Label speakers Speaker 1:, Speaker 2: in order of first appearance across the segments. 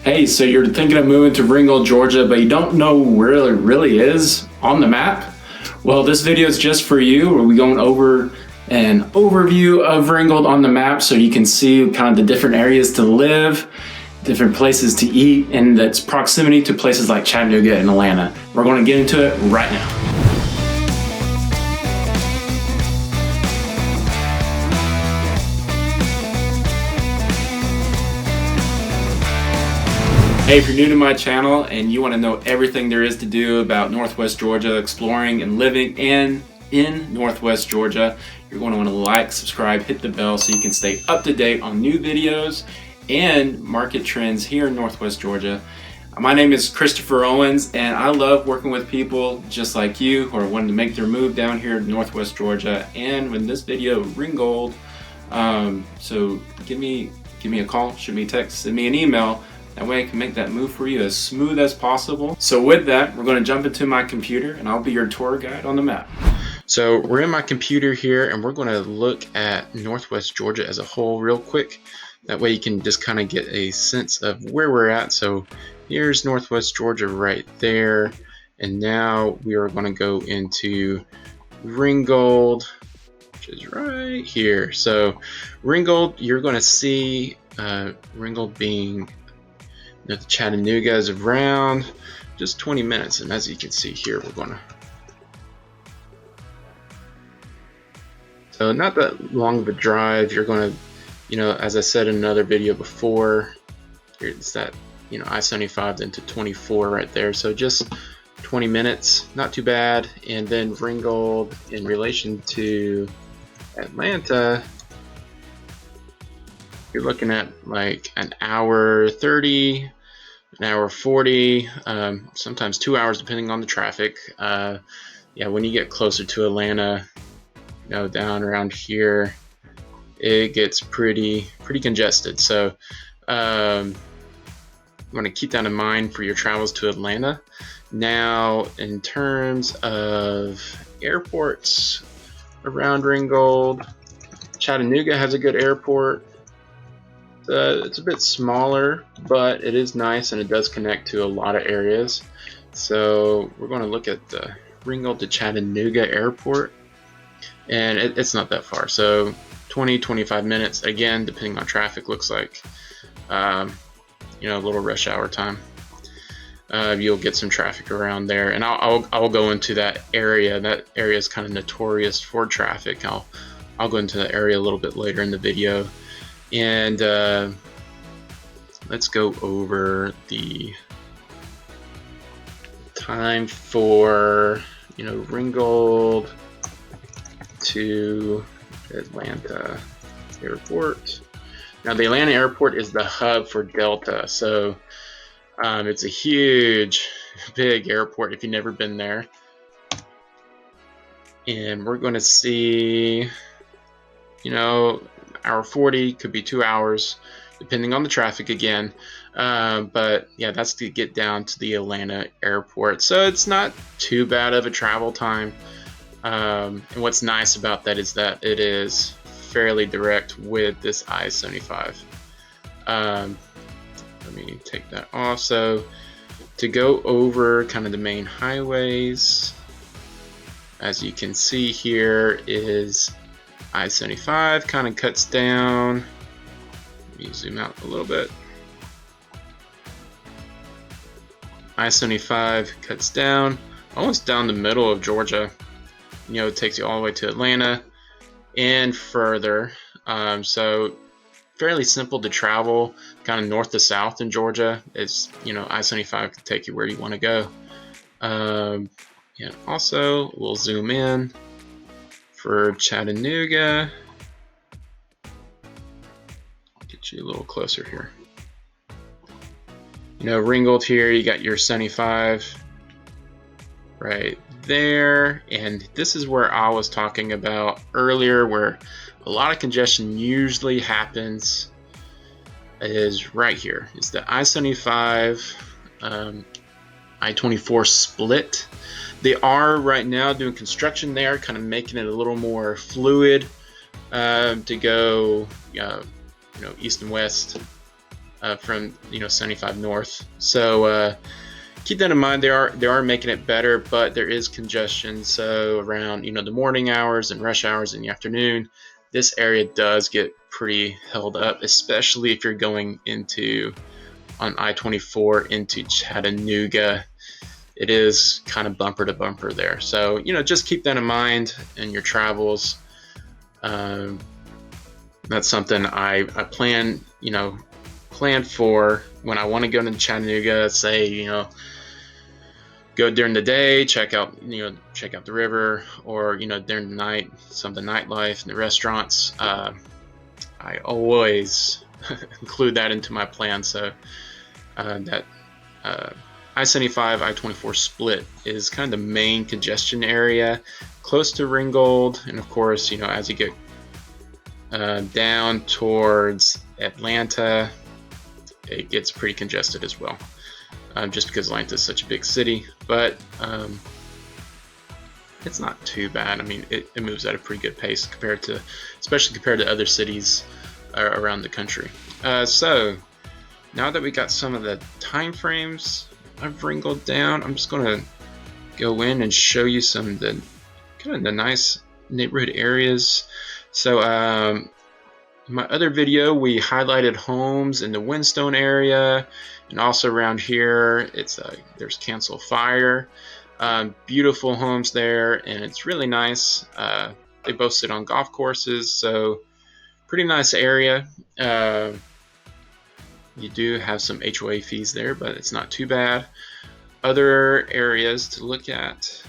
Speaker 1: Hey, so you're thinking of moving to Ringgold, Georgia, but you don't know where it really is on the map? Well, this video is just for you. We're going over an overview of Ringgold on the map so you can see kind of the different areas to live, different places to eat, and that's proximity to places like Chattanooga and Atlanta. We're going to get into it right now. Hey, if you're new to my channel and you want to know everything there is to do about Northwest Georgia, exploring and living in Northwest Georgia, you're going to want to like, subscribe, hit the bell so you can stay up to date on new videos and market trends here in Northwest Georgia. My name is Christopher Owens, and I love working with people just like you who are wanting to make their move down here to Northwest Georgia. And in this video, Ringgold, so give me a call, shoot me a text, send me an email. That way I can make that move for you as smooth as possible. So with that, we're going to jump into my computer and I'll be your tour guide on the map. So we're in my computer here and we're going to look at Northwest Georgia as a whole real quick. That way you can just kind of get a sense of where we're at. So here's Northwest Georgia right there. And now we are going to go into Ringgold, which is right here. So Ringgold, you're going to see Ringgold being the Chattanooga is around just 20 minutes, and as you can see here, we're gonna, so not that long of a drive. You're gonna, as I said in another video before, it's that, I-75 into 24 right there, so just 20 minutes, not too bad. And then Ringgold in relation to Atlanta, you're looking at like an hour 30, an hour 40, sometimes 2 hours depending on the traffic. Yeah, when you get closer to Atlanta, down around here, it gets pretty congested. So I'm going to keep that in mind for your travels to Atlanta. Now, in terms of airports around Ringgold, Chattanooga has a good airport. It's a bit smaller, but it is nice and it does connect to a lot of areas. So we're going to look at the Ringgold to Chattanooga Airport, and it's not that far. So 20-25 minutes, again, depending on traffic, looks like a little rush hour time. You'll get some traffic around there, and I'll go into that area. That area is kind of notorious for traffic. I'll go into the area a little bit later in the video. And let's go over the time for Ringgold to Atlanta Airport. Now the Atlanta Airport is the hub for Delta, so it's a huge, big airport if you've never been there. And we're going to see, hour 40, could be 2 hours depending on the traffic again, but yeah, that's to get down to the Atlanta airport, so it's not too bad of a travel time. And what's nice about that is that it is fairly direct with this I-75. Let me take that off. So to go over kind of the main highways, as you can see here, is I-75 kind of cuts down. Let me zoom out a little bit. I-75 cuts down almost down the middle of Georgia. It takes you all the way to Atlanta and further. So fairly simple to travel, kind of north to south in Georgia. It's I-75 can take you where you want to go. And also we'll zoom in for Chattanooga. Get you a little closer here. Ringgold here, you got your 75 right there, and this is where I was talking about earlier, where a lot of congestion usually happens, is right here. It's the I-75 I-24 split. They are right now doing construction there, kind of making it a little more fluid to go, east and west
Speaker 2: from 75 north. So keep that in mind. They are making it better, but there is congestion. So around the morning hours and rush hours in the afternoon, this area does get pretty held up, especially if you're going on I-24 into Chattanooga. It is kind of bumper to bumper there. So just keep that in mind in your travels. That's something I plan for when I want to go to Chattanooga. Say go during the day, check out the river, or during the night, some of the nightlife and the restaurants. I always include that into my plan. So that I-75 I-24 split is kind of the main congestion area, close to Ringgold, and of course as you get down towards Atlanta, it gets pretty congested as well. Just because Atlanta is such a big city, but it's not too bad. I mean, it moves at a pretty good pace especially compared to other cities around the country. So now that we got some of the time frames of Ringgold down, I'm just going to go in and show you some of the kind of the nice neighborhood areas. So in my other video, we highlighted homes in the Windstone area, and also around here, there's Cancel Fire. Beautiful homes there, and it's really nice. They both sit on golf courses, so pretty nice area. You do have some HOA fees there, but it's not too bad. Other areas to look at.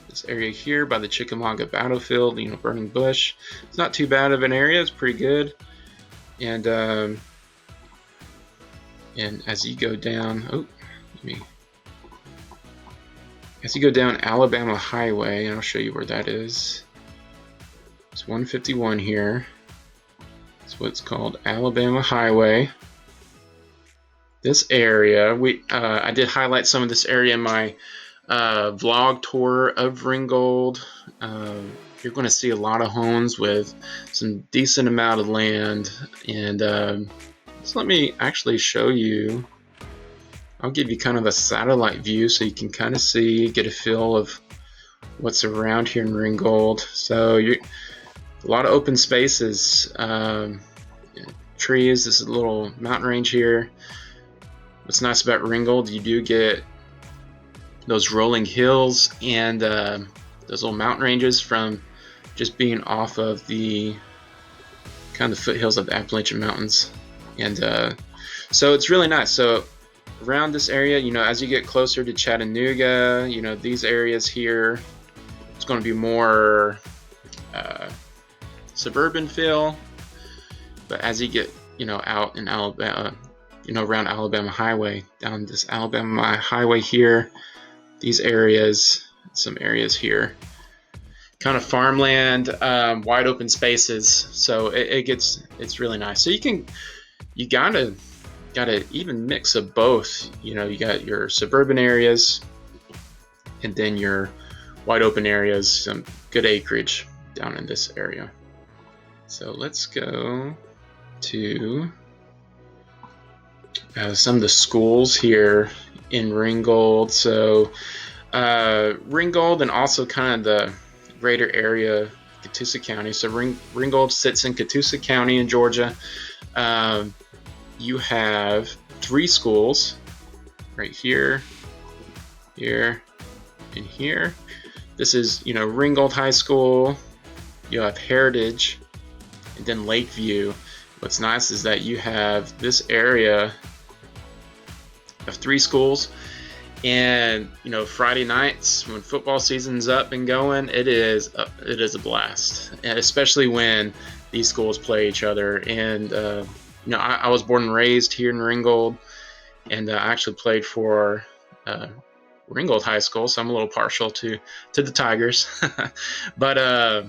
Speaker 2: This area here by the Chickamauga battlefield, Burning Bush. It's not too bad of an area. It's pretty good. And as you go down, as you go down Alabama Highway, and I'll show you where that is. It's 151 here. It's what's called Alabama Highway. This area, I did highlight some of this area in my vlog tour of Ringgold. You're going to see a lot of homes with some decent amount of land, and so let me actually show you. I'll give you kind of a satellite view so you can kind of get a feel of what's around here in Ringgold. So a lot of open spaces, trees. This is a little mountain range here. What's nice about Ringgold, you do get those rolling hills and those little mountain ranges from just being off of the kind of foothills of the Appalachian Mountains. And so it's really nice. So around this area, as you get closer to Chattanooga, these areas here, it's going to be more suburban feel. But as you get, out in Alabama, around Alabama Highway, down this Alabama Highway here, these areas, some areas here, kind of farmland, wide open spaces. So it's really nice. So you gotta even mix of both. You got your suburban areas and then your wide open areas, some good acreage down in this area. So let's go to some of the schools here in Ringgold. So Ringgold and also kind of the greater area of Catoosa County. So Ringgold sits in Catoosa County in Georgia. You have 3 schools right here, here, and here. This is, Ringgold High School. You have Heritage, and then Lakeview. What's nice is that you have this area of 3 schools, and Friday nights when football season's up and going, it is a blast, and especially when these schools play each other. And I was born and raised here in Ringgold, and I actually played for Ringgold High School, so I'm a little partial to the Tigers. But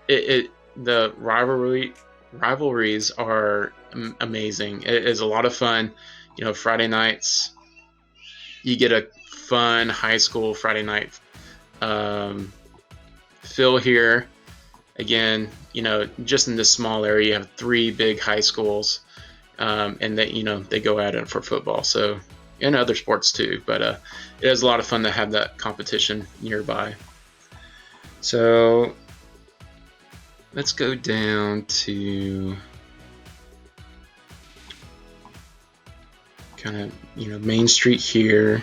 Speaker 2: the rivalries are amazing. It is a lot of fun. Friday nights, you get a fun high school Friday night feel here. Again, just in this small area, you have 3 big high schools. and they go at it for football. So, and other sports too. But it is a lot of fun to have that competition nearby. So let's go down to kind of Main Street here.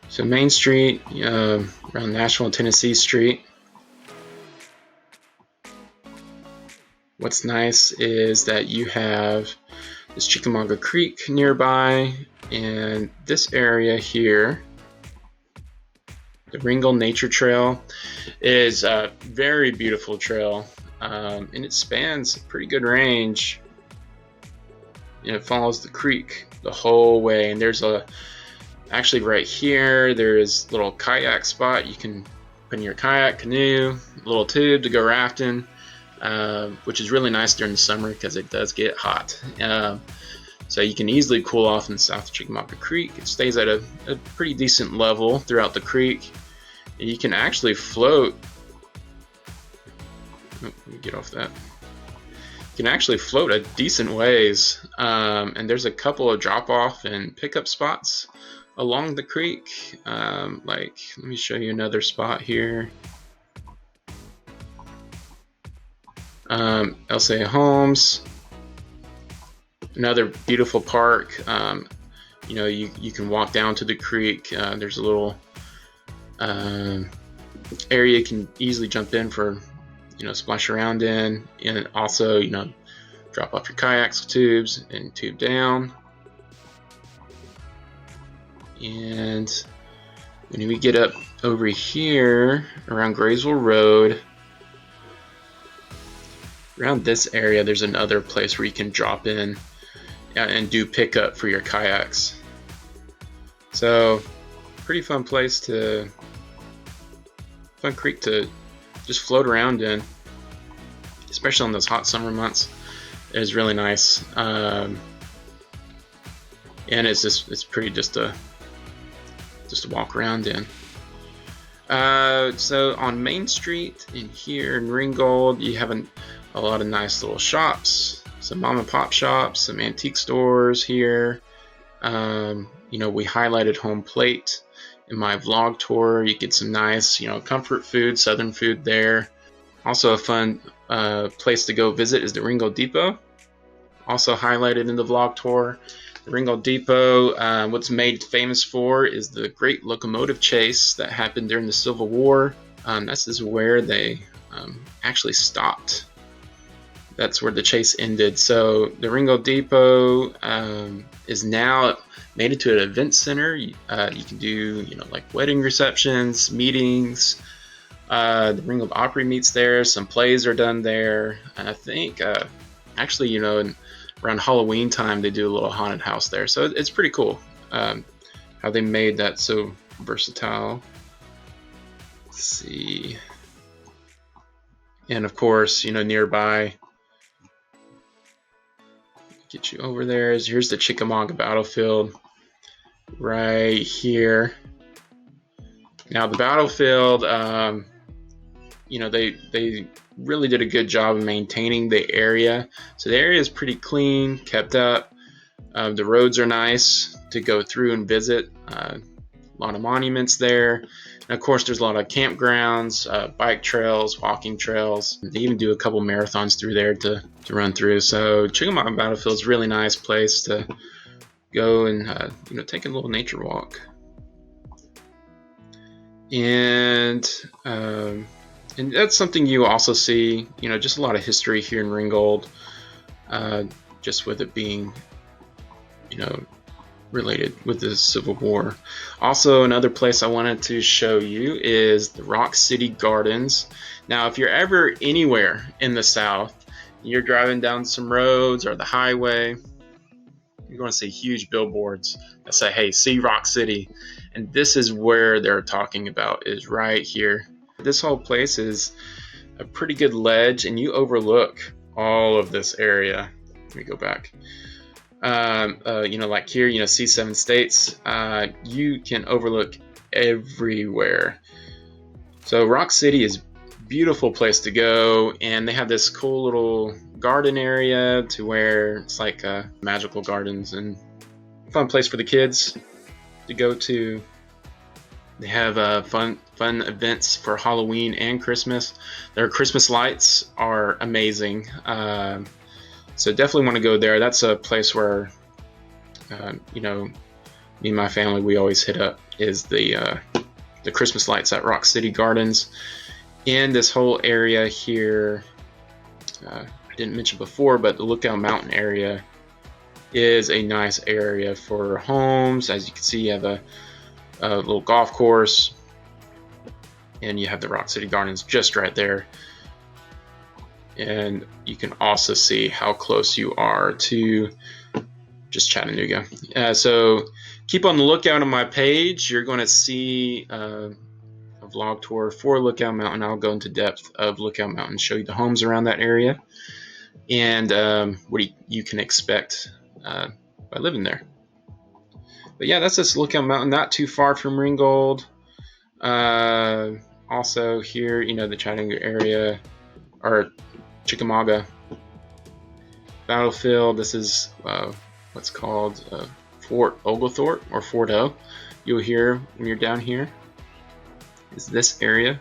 Speaker 2: So Main Street, around Nashville and Tennessee Street. What's nice is that you have this Chickamauga Creek nearby, and this area here, the Ringgold Nature Trail, is a very beautiful trail, and it spans a pretty good range. It follows the creek the whole way, and there's actually right here there's a little kayak spot. You can put in your kayak, canoe, little tube to go rafting, which is really nice during the summer because it does get hot. So you can easily cool off in the south of Chickamauga Creek. It stays at a pretty decent level throughout the creek. And you can actually float. Let me get off that. You can actually float a decent ways, and there's a couple of drop-off and pickup spots along the creek. Let me show you another spot here. LCA Homes, another beautiful park. You can walk down to the creek. There's a little area you can easily jump in for splash around in, and also drop off your kayaks, tubes, and tube down. And when we get up over here around Graysville Road, around this area, there's another place where you can drop in and do pickup for your kayaks. So, pretty fun place fun creek to just float around in, especially on those hot summer months. It is really nice, and it's pretty just to walk around in. So on Main Street in here in Ringgold, you have a lot of nice little shops, some mom and pop shops, some antique stores here. We highlighted Home Plate in my vlog tour. You get some nice, comfort food, southern food there. Also a fun place to go visit is the Ringgold Depot. Also highlighted in the vlog tour. The Ringgold Depot, what's made famous for is the great locomotive chase that happened during the Civil War. This is where they actually stopped. That's where the chase ended. So the Ringgold Depot is now made into an event center. You can do like wedding receptions, meetings. The Ringgold Opry meets there. Some plays are done there. And I think actually around Halloween time they do a little haunted house there. So it's pretty cool how they made that so versatile. Let's see. And of course, nearby, get you over there. Here's the Chickamauga battlefield right here. Now the battlefield, they really did a good job of maintaining the area. So the area is pretty clean, kept up. The roads are nice to go through and visit. A lot of monuments there. And of course, there's a lot of campgrounds, bike trails, walking trails. They even do a couple marathons through there to run through. So Chickamauga Battlefield is a really nice place to go and take a little nature walk. And that's something you also see, just a lot of history here in Ringgold, just with it being, related with the Civil War. Also, another place I wanted to show you is the Rock City Gardens. Now, if you're ever anywhere in the South, you're driving down some roads or the highway, you're going to see huge billboards that say, hey, see Rock City. And this is where they're talking about, is right here. This whole place is a pretty good ledge, and you overlook all of this area. Let me go back. Like here, C7 states, you can overlook everywhere. So Rock City is a beautiful place to go, and they have this cool little garden area to where it's like magical gardens and fun place for the kids to go to. They have fun events for Halloween and Christmas. Their Christmas lights are amazing. So definitely want to go there. That's a place where, me and my family, we always hit up, is the Christmas lights at Rock City Gardens. And this whole area here, I didn't mention before, but the Lookout Mountain area is a nice area for homes. As you can see, you have a little golf course, and you have the Rock City Gardens just right there. And you can also see how close you are to just Chattanooga. So keep on the lookout on my page. You're going to see a vlog tour for Lookout Mountain. I'll go into depth of Lookout Mountain, show you the homes around that area, and what you can expect by living there. But yeah, that's this Lookout Mountain, not too far from Ringgold. Also here, the Chattanooga area, or Chickamauga Battlefield. This is what's called Fort Oglethorpe, or Fort O. You'll hear when you're down here is this area.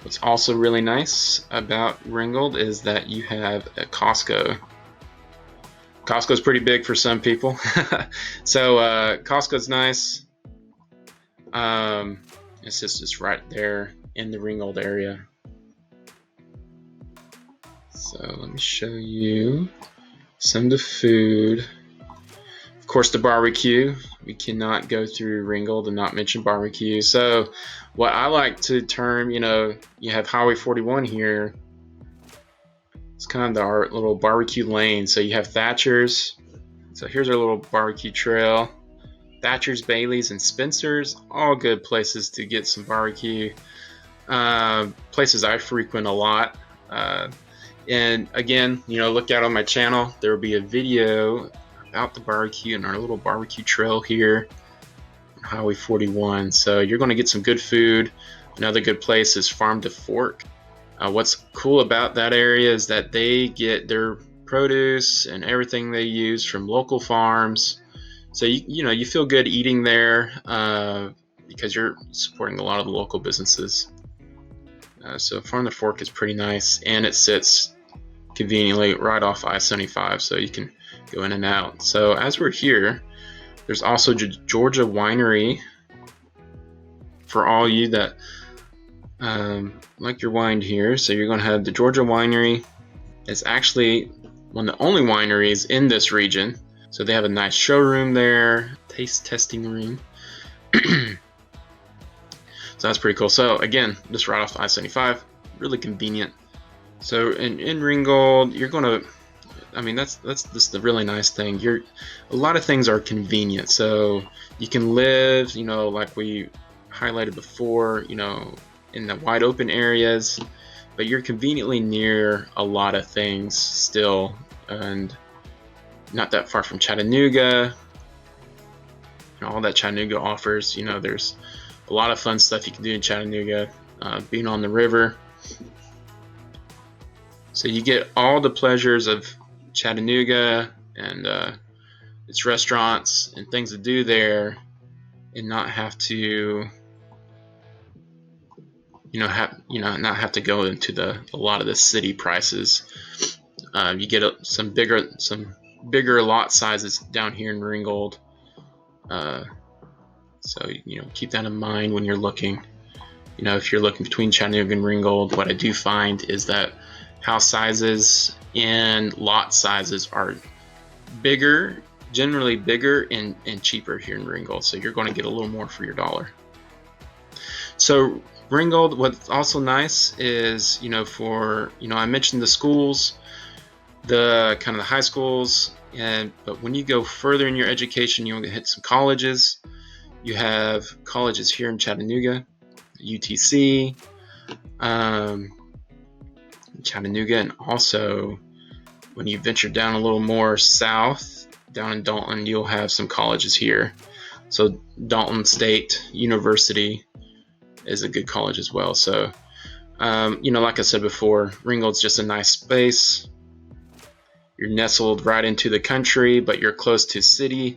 Speaker 2: What's also really nice about Ringgold is that you have a Costco. Costco's pretty big for some people. So Costco's nice. It's just right there in the Ringgold area. So let me show you some of the food. Of course, the barbecue. We cannot go through Ringgold and not mention barbecue. So what I like to term, you have Highway 41 here. It's kind of our little barbecue lane. So you have Thatcher's. So here's our little barbecue trail. Thatcher's, Bailey's, and Spencer's, all good places to get some barbecue. Places I frequent a lot. And again, look out on my channel. There will be a video about the barbecue and our little barbecue trail here on Highway 41. So you're going to get some good food. Another good place is Farm to Fork. What's cool about that area is that they get their produce and everything they use from local farms. So you feel good eating there because you're supporting a lot of the local businesses. So Farm to Fork is pretty nice, and it sits conveniently right off I-75, so you can go in and out. So as we're here, there's also Georgia Winery for all you that like your wine here. So you're going to have the Georgia Winery. It's actually one of the only wineries in this region. So they have a nice showroom there, taste testing room. So that's pretty cool. So again, just right off I-75, really convenient. So in Ringgold, you're gonna, that's just the really nice thing. A lot of things are convenient. So you can live, like we highlighted before, in the wide open areas, but you're conveniently near a lot of things still, and not that far from Chattanooga. All that Chattanooga offers, there's a lot of fun stuff you can do in Chattanooga, being on the river. So you get all the pleasures of Chattanooga and its restaurants and things to do there, and not have to, not have to go into a lot of the city prices. You get some bigger lot sizes down here in Ringgold. So keep that in mind when you're looking. If you're looking between Chattanooga and Ringgold, what I do find is that house sizes and lot sizes are bigger, generally bigger and cheaper here in Ringgold. So you're going to get a little more for your dollar. So Ringgold, what's also nice is, I mentioned the schools, the kind of the high schools, but when you go further in your education, you'll hit some colleges. You have colleges here in Chattanooga, UTC, Chattanooga, and also when you venture down a little more south, down in Dalton, you'll have some colleges here. So Dalton State University is a good college as well. So Like I said before, Ringgold's just a nice space. You're nestled right into the country, but you're close to city,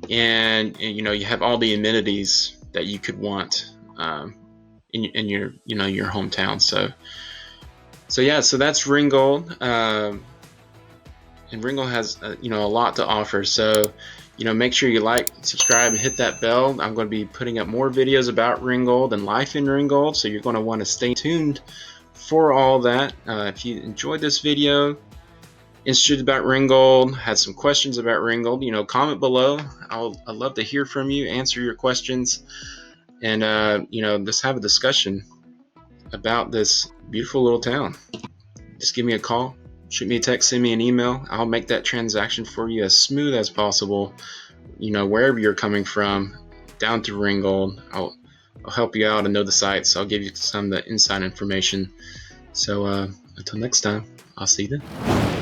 Speaker 2: and you have all the amenities that you could want in your your hometown. So that's Ringgold, and Ringgold has a lot to offer. So make sure you like, subscribe, and hit that bell. I'm going to be putting up more videos about Ringgold and life in Ringgold, so you're going to want to stay tuned for all that. If you enjoyed this video, interested about Ringgold, had some questions about Ringgold, comment below. I'd love to hear from you, answer your questions, and just have a discussion about this beautiful little town. Just give me a call, shoot me a text, send me an email. I'll make that transaction for you as smooth as possible. Wherever you're coming from, down to Ringgold, I'll help you out and know the sites. I'll give you some of the inside information. So until next time, I'll see you then.